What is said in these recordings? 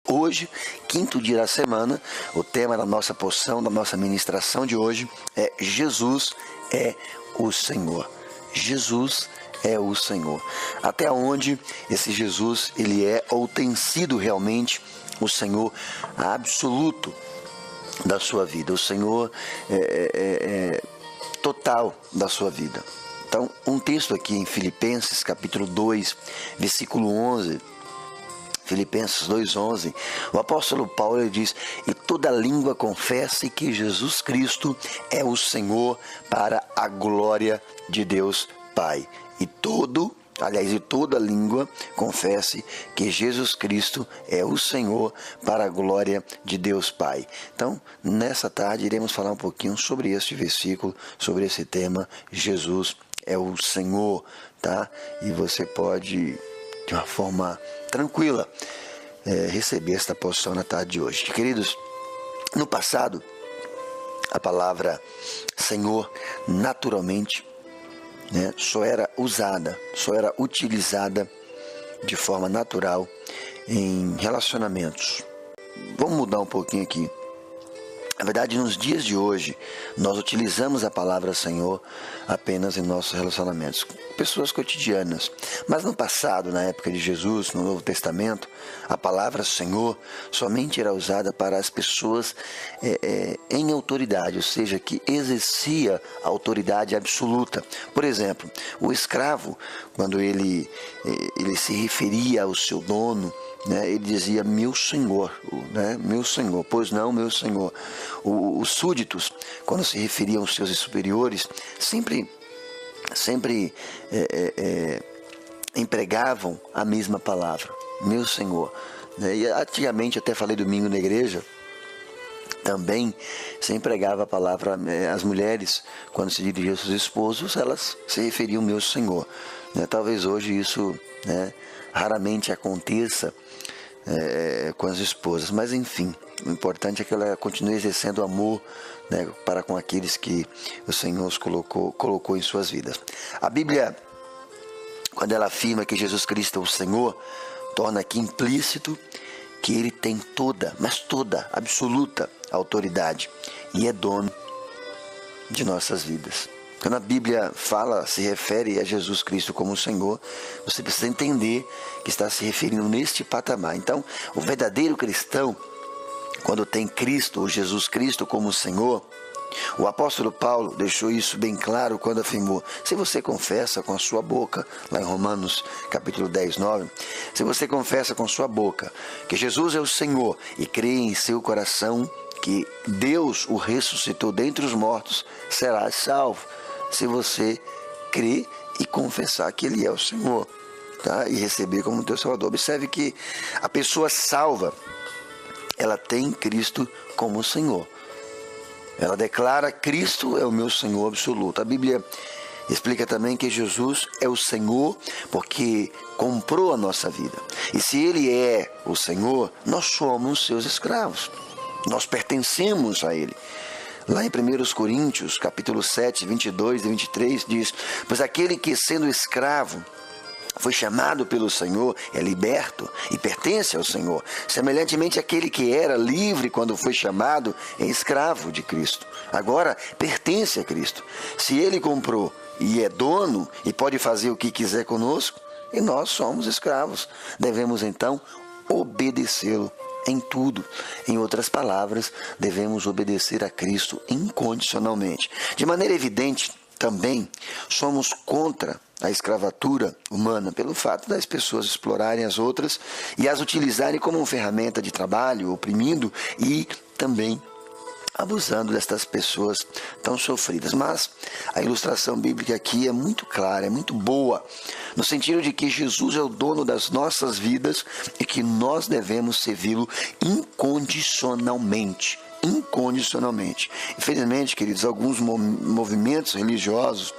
Hoje, quinto dia da semana, o tema da nossa porção, da nossa ministração de hoje é Jesus é o Senhor. Jesus é o Senhor. Até onde esse Jesus, ele é ou tem sido realmente o Senhor absoluto da sua vida, o Senhor total da sua vida. Então, um texto aqui em Filipenses, capítulo 2, versículo 11, Filipenses 2,11, o apóstolo Paulo ele diz: e toda língua confesse que Jesus Cristo é o Senhor para a glória de Deus Pai. E toda língua confesse que Jesus Cristo é o Senhor para a glória de Deus Pai. Então, nessa tarde iremos falar um pouquinho sobre este versículo, sobre esse tema, Jesus é o Senhor, tá? E você pode, de uma forma tranquila, receber esta porção na tarde de hoje. Queridos, no passado, a palavra Senhor, naturalmente, só era utilizada de forma natural em relacionamentos. Vamos mudar um pouquinho aqui. Na verdade, nos dias de hoje, nós utilizamos a palavra Senhor apenas em nossos relacionamentos, com pessoas cotidianas. Mas no passado, na época de Jesus, no Novo Testamento, a palavra Senhor somente era usada para as pessoas em autoridade, ou seja, que exercia a autoridade absoluta. Por exemplo, o escravo, quando ele se referia ao seu dono, ele dizia meu senhor, meu senhor, pois não, meu senhor. Os súditos, quando se referiam aos seus superiores, sempre empregavam a mesma palavra, meu senhor. E antigamente, até falei domingo na igreja, também se empregava a palavra, as mulheres, quando se dirigiam aos seus esposos, elas se referiam meu senhor. Talvez hoje isso raramente aconteça com as esposas, mas enfim, o importante é que ela continue exercendo amor para com aqueles que o Senhor os colocou em suas vidas. A Bíblia, quando ela afirma que Jesus Cristo é o Senhor, torna aqui implícito que Ele tem toda, absoluta autoridade e é dono de nossas vidas. Quando a Bíblia se refere a Jesus Cristo como o Senhor, você precisa entender que está se referindo neste patamar. Então, o verdadeiro cristão, quando tem Cristo, ou Jesus Cristo como o Senhor, o apóstolo Paulo deixou isso bem claro quando afirmou: se você confessa com a sua boca, lá em Romanos capítulo 10, 9, se você confessa com a sua boca que Jesus é o Senhor e crê em seu coração que Deus o ressuscitou dentre os mortos, será salvo. Se você crer e confessar que Ele é o Senhor, tá? E receber como teu Salvador. Observe que a pessoa salva, ela tem Cristo como Senhor. Ela declara: Cristo é o meu Senhor absoluto. A Bíblia explica também que Jesus é o Senhor porque comprou a nossa vida. E se Ele é o Senhor, nós somos seus escravos. Nós pertencemos a Ele. Lá em 1 Coríntios, capítulo 7, 22 e 23, diz: pois aquele que, sendo escravo, foi chamado pelo Senhor, é liberto e pertence ao Senhor. Semelhantemente, aquele que era livre quando foi chamado, é escravo de Cristo. Agora, pertence a Cristo. Se Ele comprou e é dono e pode fazer o que quiser conosco, e nós somos escravos, devemos então obedecê-lo em tudo. Em outras palavras, devemos obedecer a Cristo incondicionalmente. De maneira evidente, também somos contra a escravatura humana, pelo fato das pessoas explorarem as outras e as utilizarem como uma ferramenta de trabalho, oprimindo e também abusando destas pessoas tão sofridas. Mas a ilustração bíblica aqui é muito clara, é muito boa, no sentido de que Jesus é o dono das nossas vidas e que nós devemos servi-lo incondicionalmente. Infelizmente, queridos, alguns movimentos religiosos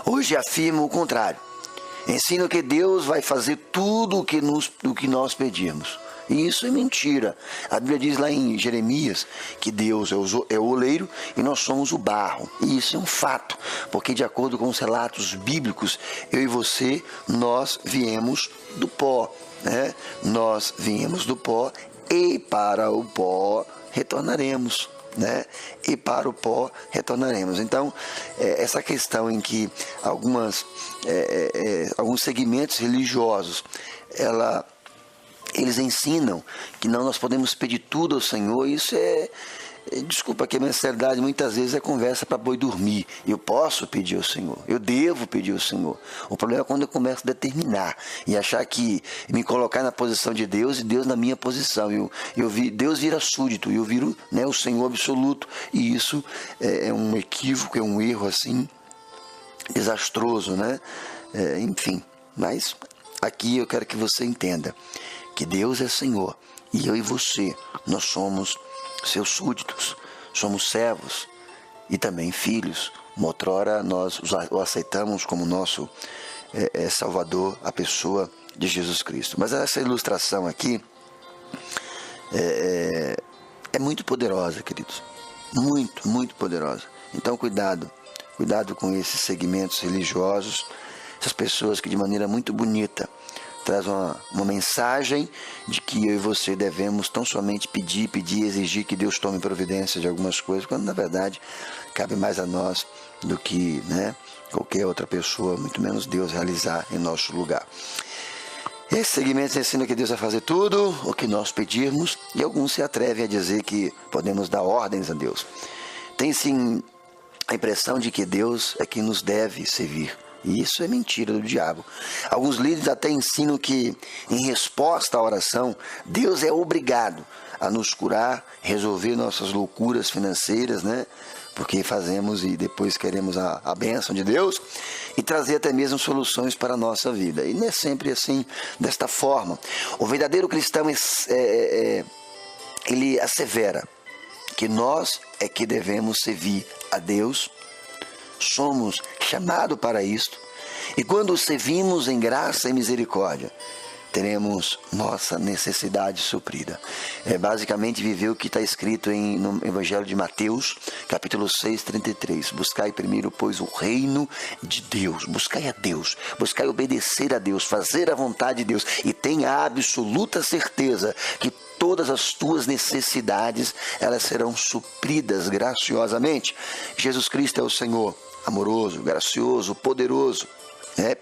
hoje afirmam o contrário. Ensinam que Deus vai fazer tudo o que nós pedimos. E isso é mentira. A Bíblia diz lá em Jeremias que Deus é o oleiro e nós somos o barro. E isso é um fato, porque de acordo com os relatos bíblicos, eu e você, nós viemos do pó. né? Nós viemos do pó e para o pó retornaremos, né? E para o pó retornaremos. Então, essa questão em que alguns segmentos religiosos, eles ensinam que não nós podemos pedir tudo ao Senhor. Isso desculpa que a minha sinceridade muitas vezes é conversa para boi dormir. Eu posso pedir ao Senhor, eu devo pedir ao Senhor. O problema é quando eu começo a determinar e achar que me colocar na posição de Deus e Deus na minha posição. Deus vira súdito e eu viro, né, o Senhor absoluto, e isso é um equívoco, é um erro assim desastroso, né? Enfim, mas aqui eu quero que você entenda que Deus é Senhor e eu e você, nós somos seus súditos, somos servos e também filhos. Outrora nós o aceitamos como nosso Salvador, a pessoa de Jesus Cristo. Mas essa ilustração aqui é muito poderosa, queridos, muito, muito poderosa. Então cuidado com esses segmentos religiosos, essas pessoas que de maneira muito bonita traz uma mensagem de que eu e você devemos tão somente pedir, exigir que Deus tome providência de algumas coisas, quando na verdade cabe mais a nós do que, né, qualquer outra pessoa, muito menos Deus realizar em nosso lugar. Esses segmentos ensinam que Deus vai fazer tudo o que nós pedirmos, e alguns se atrevem a dizer que podemos dar ordens a Deus. Tem sim a impressão de que Deus é quem nos deve servir. E isso é mentira do diabo. Alguns líderes até ensinam que, em resposta à oração, Deus é obrigado a nos curar, resolver nossas loucuras financeiras, né? Porque fazemos e depois queremos a bênção de Deus, e trazer até mesmo soluções para a nossa vida. E não é sempre assim, desta forma. O verdadeiro cristão, ele assevera que nós é que devemos servir a Deus. Somos chamados para isto, e quando o servimos em graça e misericórdia, teremos nossa necessidade suprida. Basicamente viver o que está escrito no Evangelho de Mateus, capítulo 6, 33. Buscai primeiro, pois, o reino de Deus. Buscai a Deus, buscai obedecer a Deus, fazer a vontade de Deus, e tenha a absoluta certeza que todas as tuas necessidades, elas serão supridas graciosamente. Jesus Cristo é o Senhor, amoroso, gracioso, poderoso,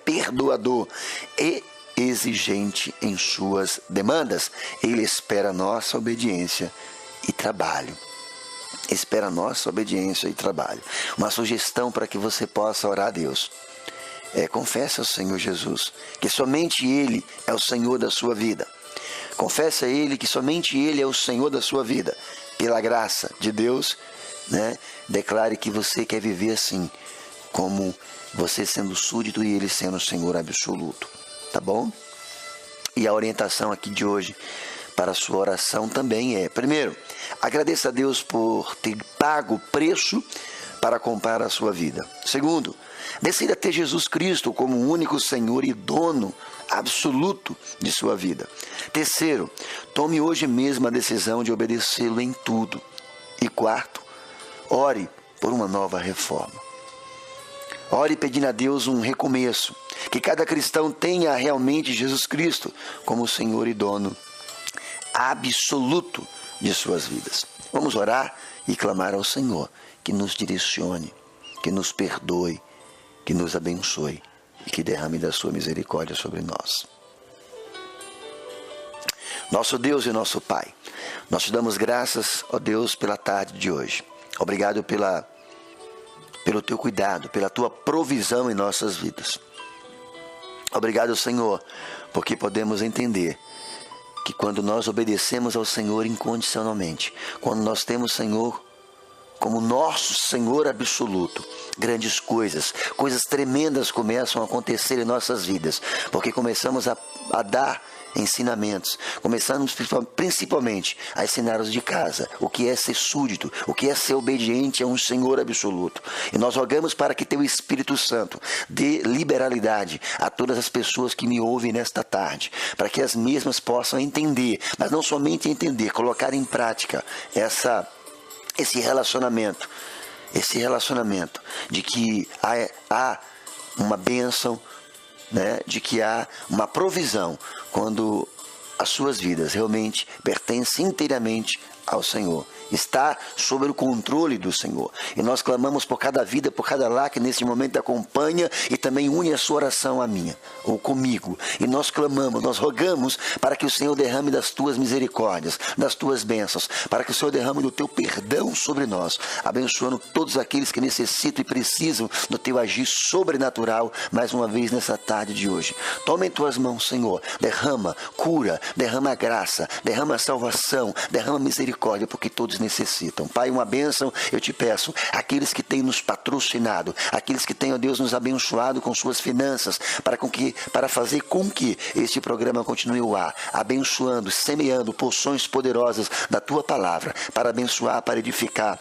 perdoador e exigente em suas demandas. Ele espera nossa obediência e trabalho. Espera nossa obediência e trabalho. Uma sugestão para que você possa orar a Deus: confesse ao Senhor Jesus que somente Ele é o Senhor da sua vida. Confesse a Ele que somente Ele é o Senhor da sua vida. Pela graça de Deus, declare que você quer viver assim, como você sendo súdito e Ele sendo o Senhor absoluto. Tá bom? E a orientação aqui de hoje para a sua oração também é: primeiro, agradeça a Deus por ter pago o preço para comprar a sua vida. Segundo, decida ter Jesus Cristo como o único Senhor e dono absoluto de sua vida. Terceiro, tome hoje mesmo a decisão de obedecê-lo em tudo. E quarto, ore por uma nova reforma. Ore pedindo a Deus um recomeço, que cada cristão tenha realmente Jesus Cristo como o Senhor e dono absoluto de suas vidas. Vamos orar e clamar ao Senhor que nos direcione, que nos perdoe, que nos abençoe e que derrame da sua misericórdia sobre nós. Nosso Deus e nosso Pai, nós te damos graças, ó Deus, pela tarde de hoje. Obrigado pelo teu cuidado, pela tua provisão em nossas vidas. Obrigado, Senhor, porque podemos entender que quando nós obedecemos ao Senhor incondicionalmente, quando nós temos, Senhor, como nosso Senhor absoluto, grandes coisas tremendas começam a acontecer em nossas vidas, porque começamos a dar ensinamentos, começamos principalmente a ensinar os de casa o que é ser súdito, o que é ser obediente a um Senhor absoluto. E nós rogamos para que teu Espírito Santo dê liberalidade a todas as pessoas que me ouvem nesta tarde, para que as mesmas possam entender, mas não somente entender, colocar em prática esse relacionamento de que há uma bênção né, de que há uma provisão quando as suas vidas realmente pertencem inteiramente ao Senhor. Está sob o controle do Senhor. E nós clamamos por cada vida, por cada lar que nesse momento acompanha e também une a sua oração à minha, ou comigo. E nós clamamos, nós rogamos para que o Senhor derrame das tuas misericórdias, das tuas bênçãos, para que o Senhor derrame do teu perdão sobre nós, abençoando todos aqueles que necessitam e precisam do teu agir sobrenatural, mais uma vez nessa tarde de hoje. Toma em tuas mãos, Senhor, derrama cura, derrama graça, derrama salvação, derrama misericórdia, porque todos necessitam. Pai, uma bênção, eu te peço, aqueles que têm nos patrocinado, aqueles que têm, ó Deus, nos abençoado com suas finanças, para fazer com que este programa continue ao ar, abençoando, semeando porções poderosas da tua palavra, para abençoar, para edificar,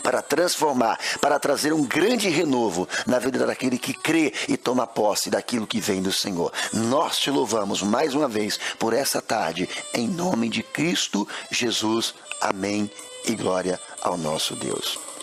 para transformar, para trazer um grande renovo na vida daquele que crê e toma posse daquilo que vem do Senhor. Nós te louvamos mais uma vez por essa tarde, em nome de Cristo Jesus. Amém e glória ao nosso Deus.